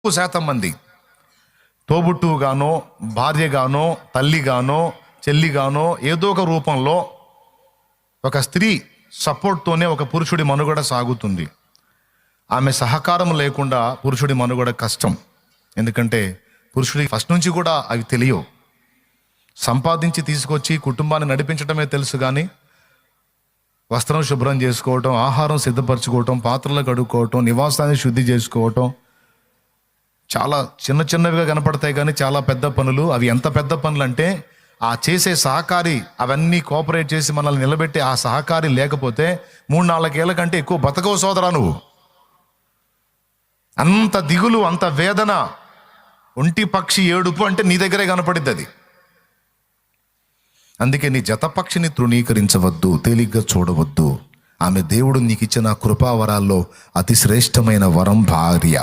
శాతం మంది తోబుట్టువుగానో, భార్యగానో, తల్లిగానో, చెల్లిగానో ఏదో ఒక రూపంలో ఒక స్త్రీ సపోర్ట్తోనే ఒక పురుషుడి మనుగడ సాగుతుంది. ఆమె సహకారం లేకుండా పురుషుడి మనుగడ కష్టం. ఎందుకంటే పురుషుడి ఫస్ట్ నుంచి కూడా అవి తెలియవు. సంపాదించి తీసుకొచ్చి కుటుంబాన్ని నడిపించడమే తెలుసు, కానీ వస్త్రం శుభ్రం చేసుకోవటం, ఆహారం సిద్ధపరచుకోవటం, పాత్రలు కడుక్కోవటం, నివాసాన్ని శుద్ధి చేసుకోవటం చాలా చిన్న చిన్నవిగా కనపడతాయి, కానీ చాలా పెద్ద పనులు. అవి ఎంత పెద్ద పనులు అంటే ఆ చేసే సహకారి అవన్నీ కోఆపరేట్ చేసి మనల్ని నిలబెట్టి ఆ సహకారి లేకపోతే 3-4 ఏళ్ల కంటే ఎక్కువ బతకవు సోదరా నువ్వు. అంత దిగులు, అంత వేదన, ఒంటి పక్షి ఏడుపు అంటే నీ దగ్గరే కనపడిద్ది అది. అందుకే నీ జతపక్షిని తృణీకరించవద్దు, తేలిగ్గా చూడవద్దు. ఆమె దేవుడు నీకు ఇచ్చిన కృపావరాల్లో అతి శ్రేష్టమైన వరం భార్య.